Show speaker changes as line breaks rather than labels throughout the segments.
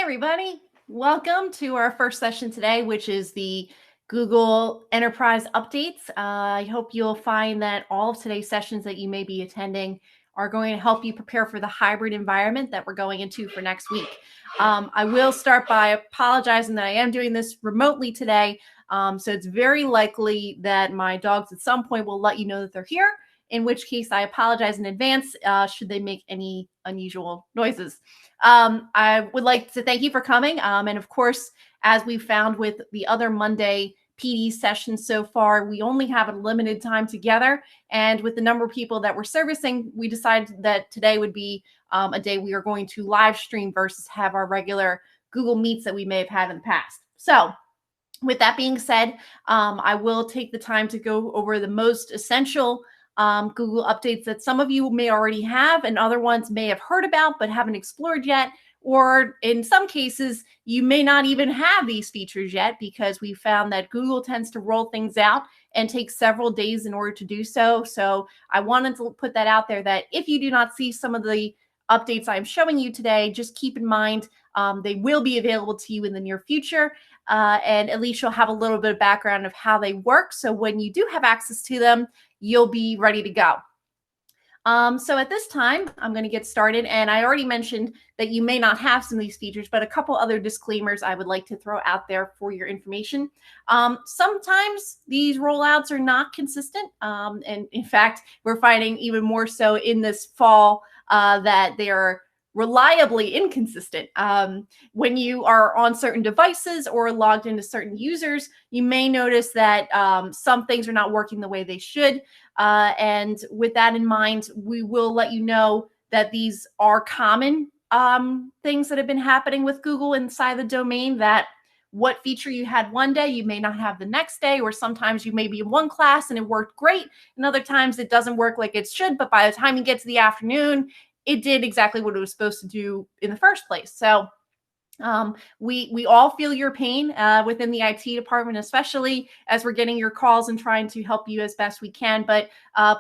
Hey, everybody. Welcome to our first session today, which is the Google Enterprise Updates. I hope you'll find that all of today's sessions that you may be attending are going to help you prepare for the hybrid environment that we're going into for next week. I will start by apologizing that I am doing this remotely today. So it's very likely that my dogs at some point will let you know that they're here, in which case I apologize in advance should they make any unusual noises. I would like to thank you for coming. And of course, as we found with the other Monday PD sessions so far, we only have a limited time together. And with the number of people that we're servicing, we decided that today would be a day we are going to live stream versus have our regular Google Meets that we may have had in the past. So with that being said, I will take the time to go over the most essential Google updates that some of you may already have and other ones may have heard about but haven't explored yet. Or in some cases, you may not even have these features yet because we found that Google tends to roll things out and take several days in order to do so. So I wanted to put that out there that if you do not see some of the updates I'm showing you today, just keep in mind they will be available to you in the near future. And at least you'll have a little bit of background of how they work. So when you do have access to them, you'll be ready to go. So at this time, I'm going to get started. And I already mentioned that you may not have some of these features, but a couple other disclaimers I would like to throw out there for your information. Sometimes these rollouts are not consistent. And in fact, we're finding even more so in this fall that they are reliably inconsistent. When you are on certain devices or logged into certain users, you may notice that some things are not working the way they should. And with that in mind, we will let you know that these are common things that have been happening with Google inside the domain, that what feature you had one day, you may not have the next day, or sometimes you may be in one class and it worked great, and other times it doesn't work like it should, but by the time you get to the afternoon, it did exactly what it was supposed to do in the first place. So we all feel your pain within the IT department, especially as we're getting your calls and trying to help you as best we can. But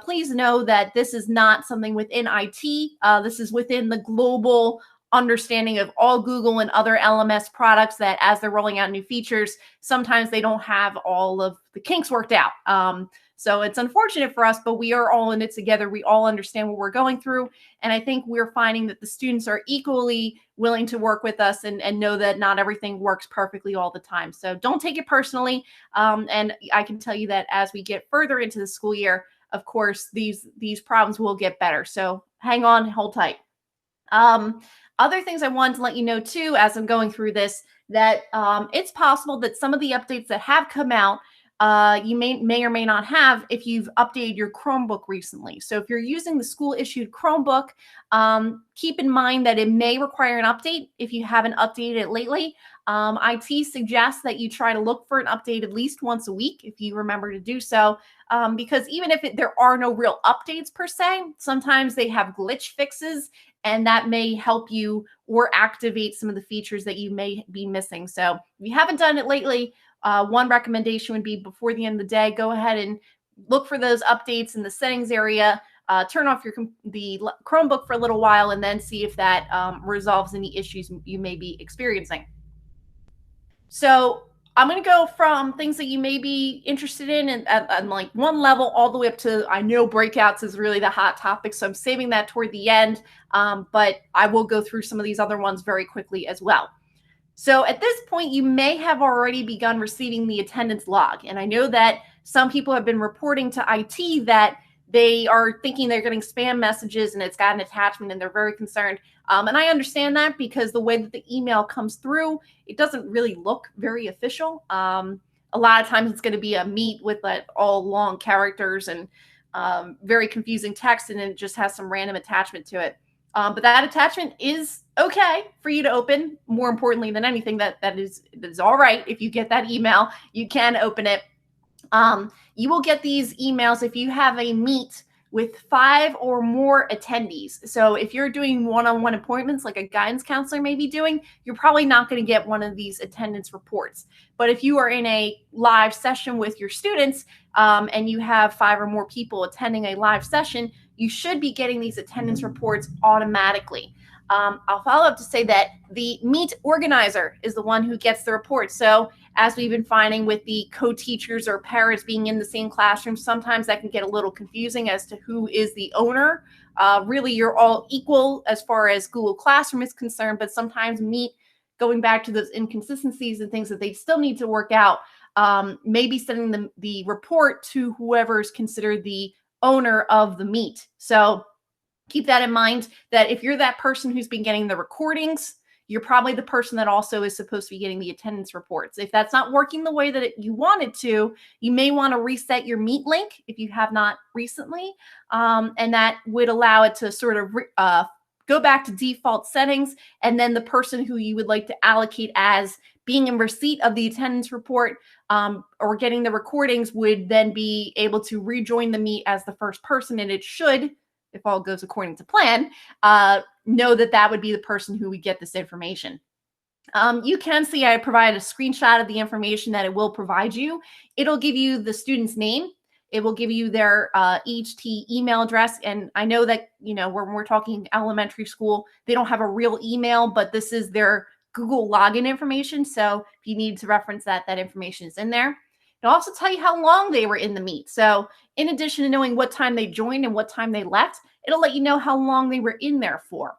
please know that this is not something within IT. This is within the global understanding of all Google and other LMS products, that as they're rolling out new features, sometimes they don't have all of the kinks worked out. So it's unfortunate for us, but we are all in it together. We all understand what we're going through. And I think we're finding that the students are equally willing to work with us and know that not everything works perfectly all the time. So don't take it personally. And I can tell you that as we get further into the school year, of course, these problems will get better. So hang on, hold tight. Other things I wanted to let you know too, as I'm going through this, that it's possible that some of the updates that have come out you may or may not have if you've updated your Chromebook recently. So if you're using the school issued Chromebook, keep in mind that it may require an update if you haven't updated it lately. IT suggests that you try to look for an update at least once a week if you remember to do so, because even if there are no real updates per se, sometimes they have glitch fixes, and that may help you or activate some of the features that you may be missing. So if you haven't done it lately, one recommendation would be before the end of the day, go ahead and look for those updates in the settings area, turn off the Chromebook for a little while, and then see if that resolves any issues you may be experiencing. So I'm going to go from things that you may be interested in and at like one level all the way up to, I know breakouts is really the hot topic, so I'm saving that toward the end, but I will go through some of these other ones very quickly as well. So at this point, you may have already begun receiving the attendance log. And I know that some people have been reporting to IT that they are thinking they're getting spam messages and it's got an attachment and they're very concerned. And I understand that because the way that the email comes through, it doesn't really look very official. A lot of times it's going to be a meet with all long characters and very confusing text, and it just has some random attachment to it. But that attachment is okay for you to open. More importantly than anything, that is all right. If you get that email, you can open it. You will get these emails if you have a meet with 5 or more attendees. So if you're doing one-on-one appointments like a guidance counselor may be doing, you're probably not going to get one of these attendance reports. But if you are in a live session with your students and you have 5 or more people attending a live session, you should be getting these attendance reports automatically. I'll follow up to say that the Meet organizer is the one who gets the report. So as we've been finding with the co-teachers or parents being in the same classroom, sometimes that can get a little confusing as to who is the owner. Really, you're all equal as far as Google Classroom is concerned, but sometimes Meet, going back to those inconsistencies and things that they still need to work out, maybe sending the report to whoever is considered the owner of the Meet. So keep that in mind, that if you're that person who's been getting the recordings, you're probably the person that also is supposed to be getting the attendance reports. If that's not working the way that you want it to, you may want to reset your Meet link if you have not recently, and that would allow it to sort of go back to default settings, and then the person who you would like to allocate as being in receipt of the attendance report or getting the recordings would then be able to rejoin the Meet as the first person, and it should, if all goes according to plan, know that that would be the person who would get this information. You can see I provided a screenshot of the information that it will provide you. It'll give you the student's name. It will give you their EHT email address. And I know that, when we're talking elementary school, they don't have a real email, but this is their Google login information. So if you need to reference that information is in there. It'll also tell you how long they were in the Meet. So in addition to knowing what time they joined and what time they left, it'll let you know how long they were in there for,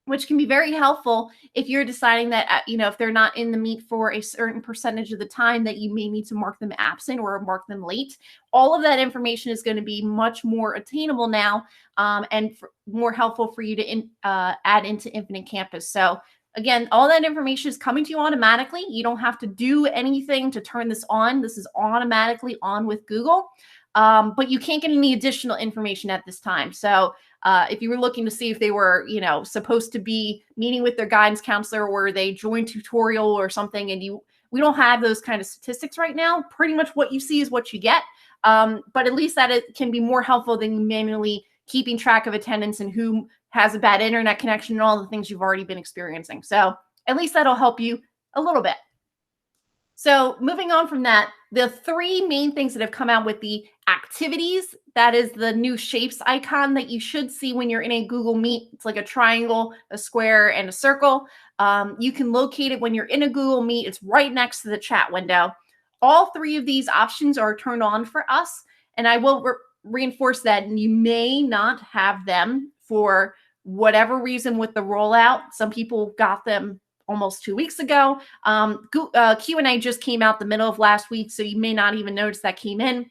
which can be very helpful if you're deciding that, if they're not in the Meet for a certain percentage of the time, that you may need to mark them absent or mark them late. All of that information is going to be much more attainable now, and more helpful for you to add into Infinite Campus. So again, all that information is coming to you automatically. You don't have to do anything to turn this on. This is automatically on with Google, but you can't get any additional information at this time. So if you were looking to see if they were, supposed to be meeting with their guidance counselor, or they joined tutorial or something, and we don't have those kind of statistics right now. Pretty much what you see is what you get. But at least that it can be more helpful than manually keeping track of attendance and who has a bad internet connection and all the things you've already been experiencing. So at least that'll help you a little bit. So moving on from that, the three main things that have come out with the activities, that is the new shapes icon that you should see when you're in a Google Meet. It's like a triangle, a square, and a circle. You can locate it when you're in a Google Meet. It's right next to the chat window. All three of these options are turned on for us, and I will reinforce that you may not have them for whatever reason with the rollout. Some people got them almost 2 weeks ago. Q&A just came out the middle of last week, so you may not even notice that came in.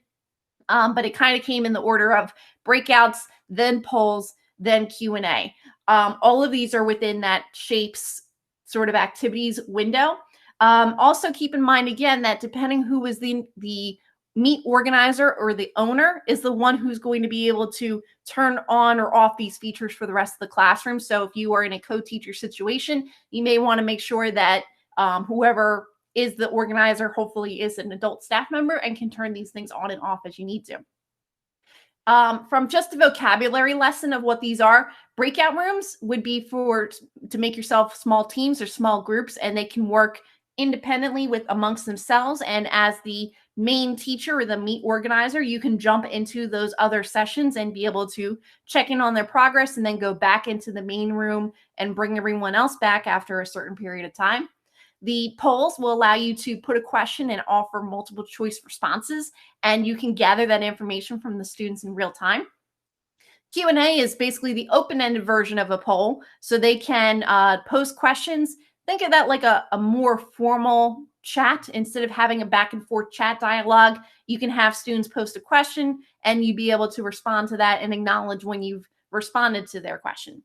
But it kind of came in the order of breakouts, then polls, then Q&A. All of these are within that shapes sort of activities window. Also keep in mind, again, that depending who is the Meet organizer or the owner is the one who's going to be able to turn on or off these features for the rest of the classroom. So if you are in a co-teacher situation, you may want to make sure that whoever is the organizer hopefully is an adult staff member and can turn these things on and off as you need to. From just a vocabulary lesson of what these are, breakout rooms would be to make yourself small teams or small groups, and they can work independently amongst themselves. And as the main teacher or the Meet organizer, you can jump into those other sessions and be able to check in on their progress and then go back into the main room and bring everyone else back after a certain period of time. The polls will allow you to put a question and offer multiple choice responses, and you can gather that information from the students in real time. Q&A is basically the open-ended version of a poll, so they can post questions. Think of that like a more formal chat. Instead of having a back and forth chat dialogue, you can have students post a question and you be able to respond to that and acknowledge when you've responded to their question.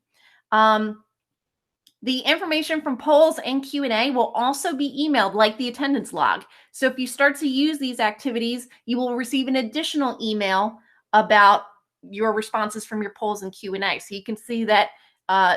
The information from polls and Q&A will also be emailed like the attendance log. So if you start to use these activities, you will receive an additional email about your responses from your polls and Q&A. So you can see that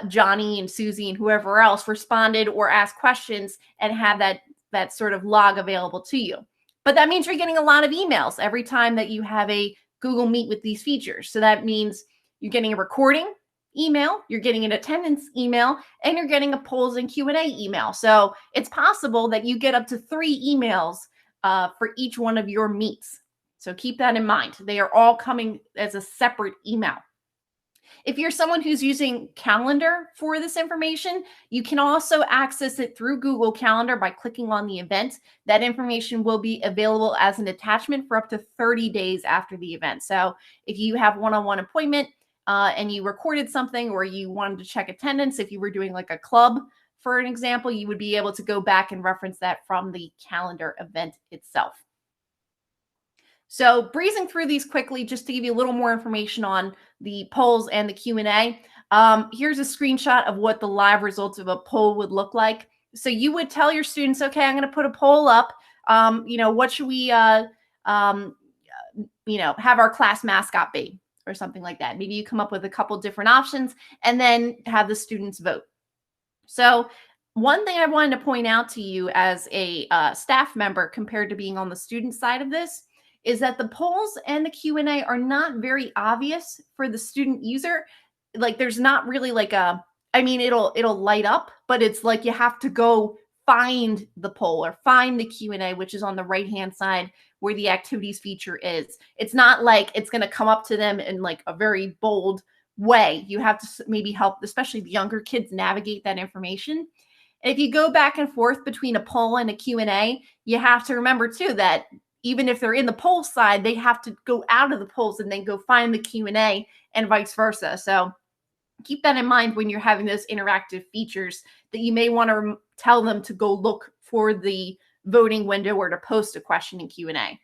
Johnny and Susie and whoever else responded or asked questions and have that sort of log available to you. But that means you're getting a lot of emails every time that you have a Google Meet with these features. So that means you're getting a recording email, you're getting an attendance email, and you're getting a polls and Q&A email. So it's possible that you get up to 3 emails for each one of your meets. So keep that in mind. They are all coming as a separate email. If you're someone who's using Calendar for this information, you can also access it through Google Calendar by clicking on the event. That information will be available as an attachment for up to 30 days after the event. So if you have one-on-one appointment and you recorded something, or you wanted to check attendance, if you were doing like a club, for an example, you would be able to go back and reference that from the calendar event itself. So breezing through these quickly, just to give you a little more information on the polls and the Q&A. Here's a screenshot of what the live results of a poll would look like. So you would tell your students, okay, I'm going to put a poll up. What should we, have our class mascot be, or something like that. Maybe you come up with a couple different options and then have the students vote. So one thing I wanted to point out to you as a staff member compared to being on the student side of this is that the polls and the Q&A are not very obvious for the student user. Like there's not really like it'll light up, but it's like you have to go find the poll or find the Q&A, which is on the right-hand side where the activities feature is. It's not like it's going to come up to them in like a very bold way. You have to maybe help, especially the younger kids, navigate that information. And if you go back and forth between a poll and a Q&A, you have to remember too that even if they're in the poll side, they have to go out of the polls and then go find the Q&A and vice versa. So keep that in mind when you're having those interactive features, that you may want to tell them to go look for the voting window or to post a question in Q&A.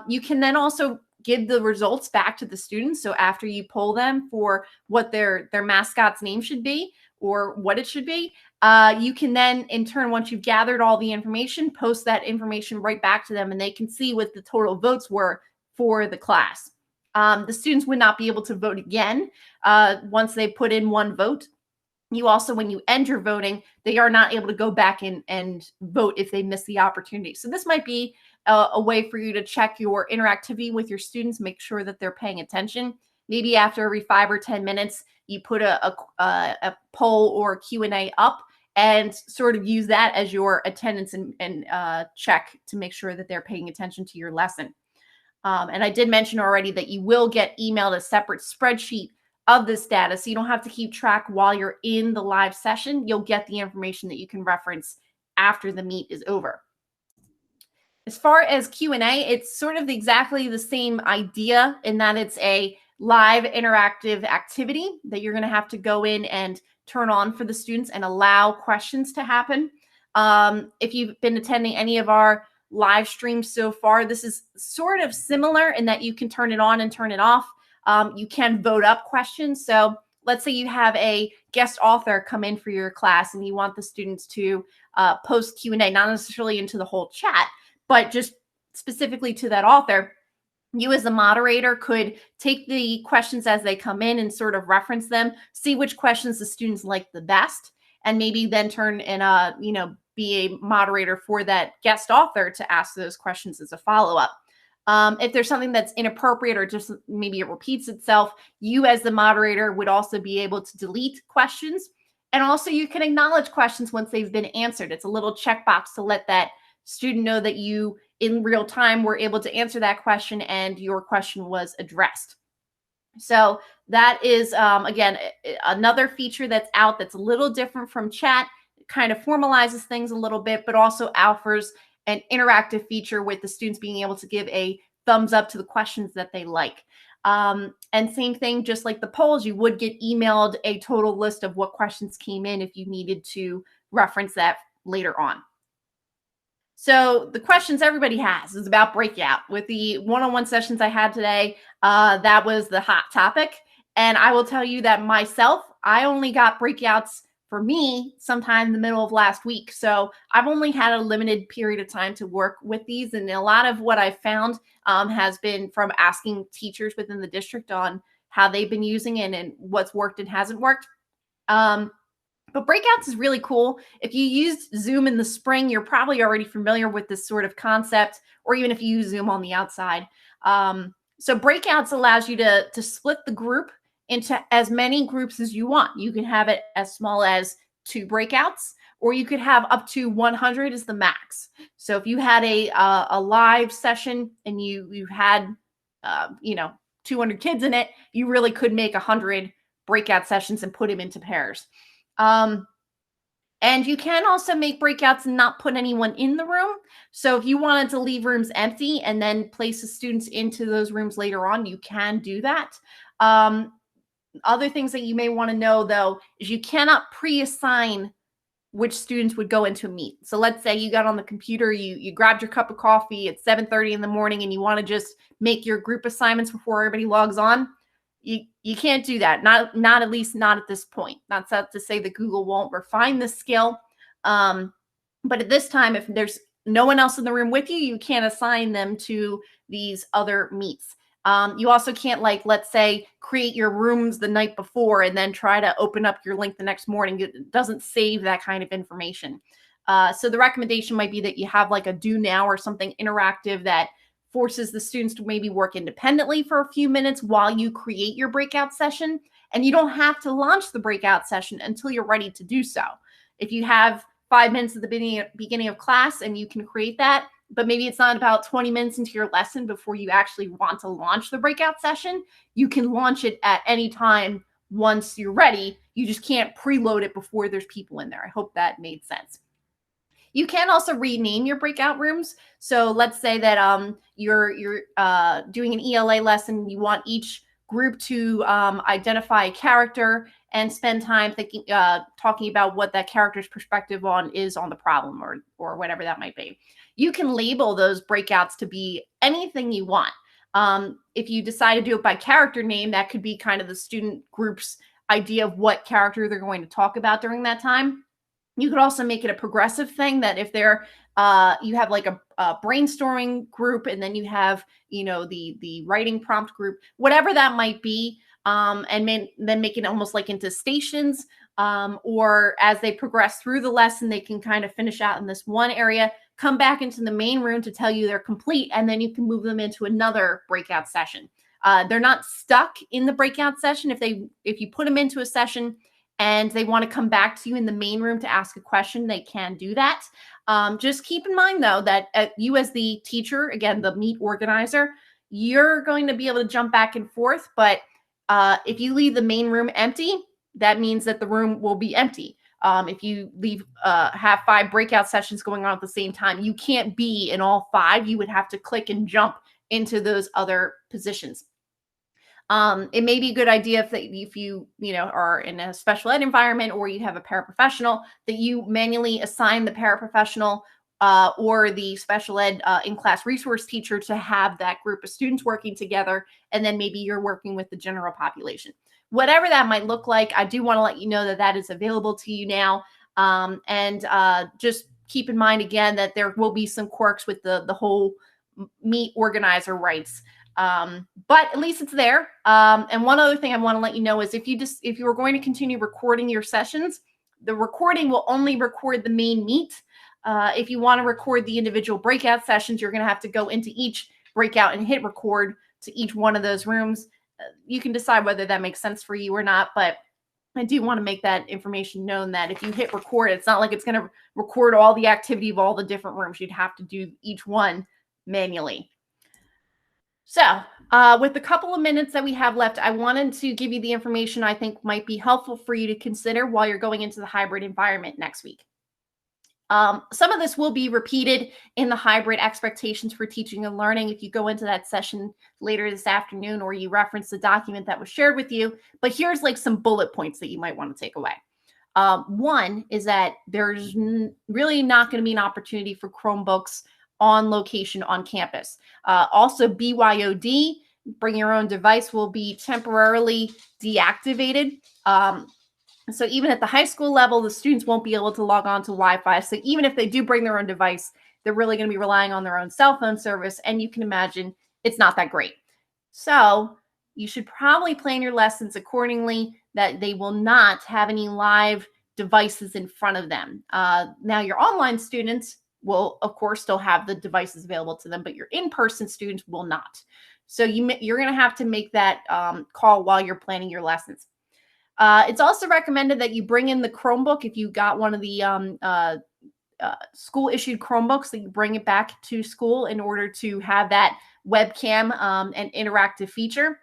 You can then also give the results back to the students. So after you poll them for what their mascot's name should be or what it should be, you can then, in turn, once you've gathered all the information, post that information right back to them, and they can see what the total votes were for the class. The students would not be able to vote again once they put in one vote. You also, when you end your voting, they are not able to go back and vote if they miss the opportunity. So this might be a way for you to check your interactivity with your students, make sure that they're paying attention. Maybe after every 5 or 10 minutes, you put a poll or Q&A up and sort of use that as your attendance and check to make sure that they're paying attention to your lesson. And I did mention already that you will get emailed a separate spreadsheet of this data, so you don't have to keep track while you're in the live session. You'll get the information that you can reference after the meet is over. As far as Q&A, it's sort of exactly the same idea in that it's a live interactive activity that you're going to have to go in and turn on for the students and allow questions to happen. If you've been attending any of our live streams so far, this is sort of similar in that you can turn it on and turn it off. You can vote up questions. So let's say you have a guest author come in for your class and you want the students to post Q&A, not necessarily into the whole chat, but just specifically to that author. You as a moderator could take the questions as they come in and sort of reference them, see which questions the students like the best, and maybe then turn and be a moderator for that guest author to ask those questions as a follow-up. If there's something that's inappropriate or just maybe it repeats itself, you as the moderator would also be able to delete questions. And also you can acknowledge questions once they've been answered. It's a little checkbox to let that student know that you in real time were able to answer that question and your question was addressed. So that is, again, another feature that's out that's a little different from chat. It kind of formalizes things a little bit, but also offers an interactive feature with the students being able to give a thumbs up to the questions that they like. And same thing, just like the polls, you would get emailed a total list of what questions came in if you needed to reference that later on. So the questions everybody has is about Breakout. With the one-on-one sessions I had today, that was the hot topic. And I will tell you that myself, I only got Breakouts for me sometime in the middle of last week. So I've only had a limited period of time to work with these. And a lot of what I've found has been from asking teachers within the district on how they've been using it and what's worked and hasn't worked. But Breakouts is really cool. If you used Zoom in the spring, you're probably already familiar with this sort of concept, or even if you use Zoom on the outside. So Breakouts allows you to split the group into as many groups as you want. You can have it as small as 2 breakouts, or you could have up to 100 as the max. So if you had a live session and you had 200 kids in it, you really could make 100 breakout sessions and put them into pairs. And you can also make breakouts and not put anyone in the room. So if you wanted to leave rooms empty and then place the students into those rooms later on, you can do that. Other things that you may want to know, though, is you cannot pre-assign which students would go into a meet. So let's say you got on the computer, you grabbed your cup of coffee at 7:30 in the morning and you want to just make your group assignments before everybody logs on. You can't do that. Not at least not at this point. Not to say that Google won't refine the skill. But at this time, if there's no one else in the room with you, you can't assign them to these other meets. You also can't, like, let's say, create your rooms the night before and then try to open up your link the next morning. It doesn't save that kind of information. So the recommendation might be that you have like a do now or something interactive that forces the students to maybe work independently for a few minutes while you create your breakout session. And you don't have to launch the breakout session until you're ready to do so. If you have 5 minutes at the beginning of class and you can create that, but maybe it's not about 20 minutes into your lesson before you actually want to launch the breakout session, you can launch it at any time once you're ready. You just can't preload it before there's people in there. I hope that made sense. You can also rename your breakout rooms. So let's say that you're doing an ELA lesson. You want each group to identify a character and spend time thinking, talking about what that character's perspective is on the problem or whatever that might be. You can label those breakouts to be anything you want. If you decide to do it by character name, that could be kind of the student group's idea of what character they're going to talk about during that time. You could also make it a progressive thing that if they're you have like a brainstorming group and then you have, the writing prompt group, whatever that might be, and then make it almost like into stations, or as they progress through the lesson, they can kind of finish out in this one area, come back into the main room to tell you they're complete, and then you can move them into another breakout session. They're not stuck in the breakout session. If you put them into a session and they want to come back to you in the main room to ask a question, they can do that. Just keep in mind, though, that you as the teacher, again, the meet organizer, you're going to be able to jump back and forth. But if you leave the main room empty, that means that the room will be empty. If you have 5 breakout sessions going on at the same time, you can't be in all 5. You would have to click and jump into those other positions. It may be a good idea if you are in a special ed environment or you have a paraprofessional, that you manually assign the paraprofessional or the special ed in-class resource teacher to have that group of students working together, and then maybe you're working with the general population. Whatever that might look like, I do want to let you know that that is available to you now. And just keep in mind, again, that there will be some quirks with the whole meet organizer rights. But at least it's there. And one other thing I want to let you know is if you are going to continue recording your sessions, the recording will only record the main meet. If you want to record the individual breakout sessions, you're going to have to go into each breakout and hit record to each one of those rooms. You can decide whether that makes sense for you or not, but I do want to make that information known that if you hit record, it's not like it's going to record all the activity of all the different rooms. You'd have to do each one manually. So with the couple of minutes that we have left, I wanted to give you the information I think might be helpful for you to consider while you're going into the hybrid environment next week. Some of this will be repeated in the hybrid expectations for teaching and learning if you go into that session later this afternoon or you reference the document that was shared with you. But here's like some bullet points that you might want to take away. One is that there's really not going to be an opportunity for Chromebooks on location on campus. Also, BYOD, bring your own device, will be temporarily deactivated. So even at the high school level, the students won't be able to log on to Wi-Fi. So even if they do bring their own device, they're really going to be relying on their own cell phone service. And you can imagine it's not that great. So you should probably plan your lessons accordingly, that they will not have any live devices in front of them. Now, your online students will, of course, still have the devices available to them, but your in-person students will not. So you're going to have to make that call while you're planning your lessons. It's also recommended that you bring in the Chromebook. If you got one of the school-issued Chromebooks, that you bring it back to school in order to have that webcam and interactive feature.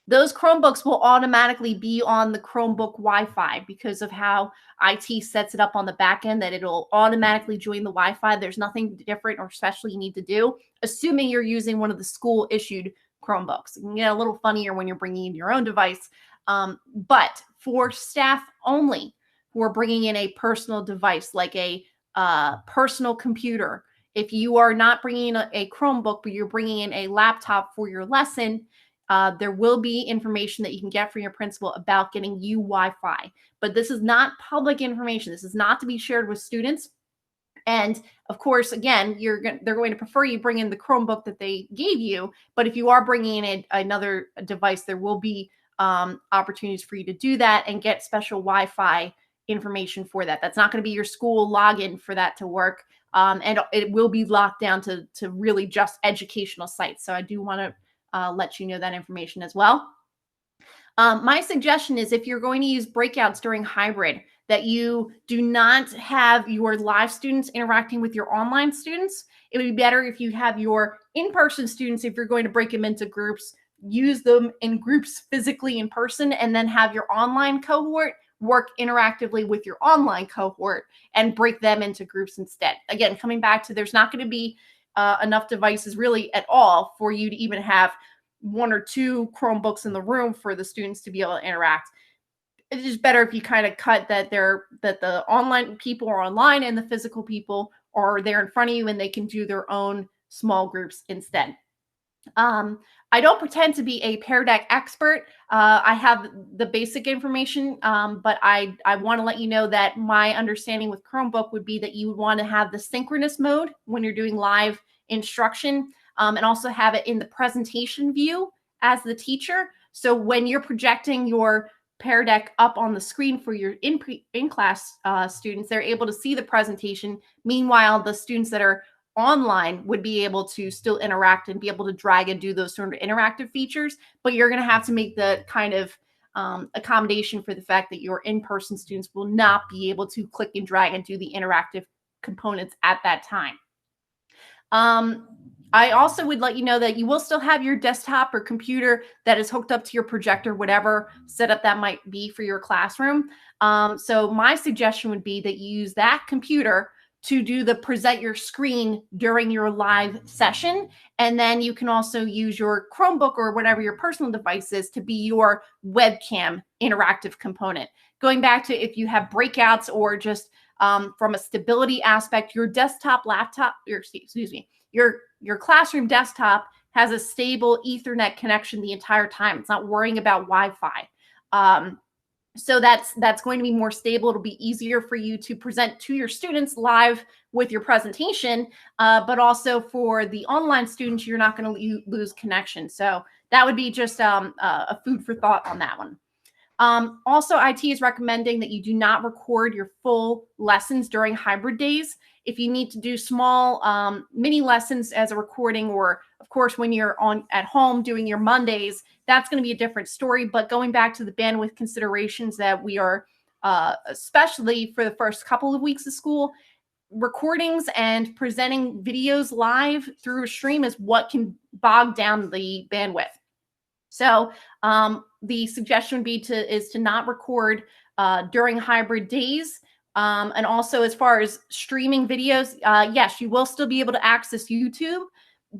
those Chromebooks will automatically be on the Chromebook Wi-Fi because of how IT sets it up on the back end, that it'll automatically join the Wi-Fi. There's nothing different or special you need to do, assuming you're using one of the school issued Chromebooks. It can get a little funnier when you're bringing in your own device. But for staff only who are bringing in a personal device like a personal computer, if you are not bringing in a Chromebook, but you're bringing in a laptop for your lesson, there will be information that you can get from your principal about getting you Wi-Fi. But this is not public information. This is not to be shared with students. And of course, again, they're going to prefer you bring in the Chromebook that they gave you. But if you are bringing in another device, there will be opportunities for you to do that and get special Wi-Fi information for that. That's not going to be your school login for that to work. And it will be locked down to really just educational sites. So I do want to let you know that information as well. My suggestion is, if you're going to use breakouts during hybrid, that you do not have your live students interacting with your online students. It would be better if you have your in-person students, if you're going to break them into groups, use them in groups physically in person, and then have your online cohort work interactively with your online cohort and break them into groups instead. Again, coming back to, there's not going to be enough devices really at all for you to even have one or two Chromebooks in the room for the students to be able to interact. It's just better if you kind of cut that the online people are online and the physical people are there in front of you, and they can do their own small groups instead. I don't pretend to be a Pear Deck expert. I have the basic information, but I want to let you know that my understanding with Chromebook would be that you would want to have the synchronous mode when you're doing live instruction, and also have it in the presentation view as the teacher. So when you're projecting your Pear Deck up on the screen for your in-class students, they're able to see the presentation. Meanwhile, the students that are online would be able to still interact and be able to drag and do those sort of interactive features, but you're going to have to make the kind of accommodation for the fact that your in-person students will not be able to click and drag and do the interactive components at that time. I also would let you know that you will still have your desktop or computer that is hooked up to your projector, whatever setup that might be for your classroom. So my suggestion would be that you use that computer to do the present your screen during your live session. And then you can also use your Chromebook or whatever your personal device is to be your webcam interactive component. Going back to if you have breakouts or just from a stability aspect, your desktop laptop, your classroom desktop has a stable Ethernet connection the entire time. It's not worrying about Wi-Fi. So that's going to be more stable. It'll be easier for you to present to your students live with your presentation, but also for the online students, you're not going to lose connection. So that would be just a food for thought on that one. Also, IT is recommending that you do not record your full lessons during hybrid days. If you need to do small mini lessons as a recording, or of course, when you're at home doing your Mondays, that's going to be a different story. But going back to the bandwidth considerations that we are, especially for the first couple of weeks of school, recordings and presenting videos live through a stream is what can bog down the bandwidth. So the suggestion would be to not record during hybrid days. And also, as far as streaming videos, yes, you will still be able to access YouTube,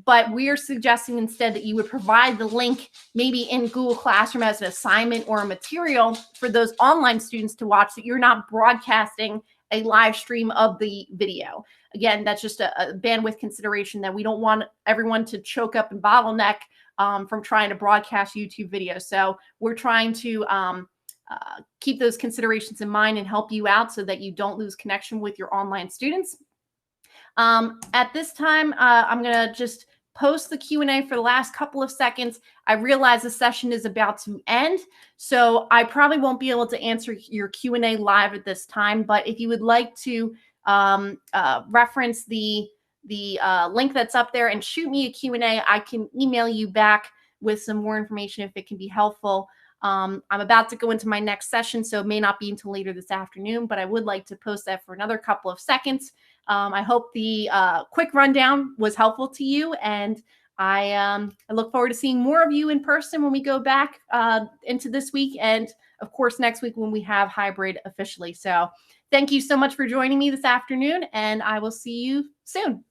but we are suggesting instead that you would provide the link maybe in Google Classroom as an assignment or a material for those online students to watch, that you're not broadcasting a live stream of the video. Again, that's just a bandwidth consideration that we don't want everyone to choke up and bottleneck from trying to broadcast YouTube videos. So we're trying to keep those considerations in mind and help you out so that you don't lose connection with your online students. At this time, I'm going to just post the Q&A for the last couple of seconds. I realize the session is about to end, so I probably won't be able to answer your Q&A live at this time, but if you would like to reference the link that's up there and shoot me a Q&A, I can email you back with some more information if it can be helpful. I'm about to go into my next session, so it may not be until later this afternoon, but I would like to post that for another couple of seconds. I hope the quick rundown was helpful to you, and I look forward to seeing more of you in person when we go back into this week, and of course next week when we have hybrid officially. So thank you so much for joining me this afternoon, and I will see you soon.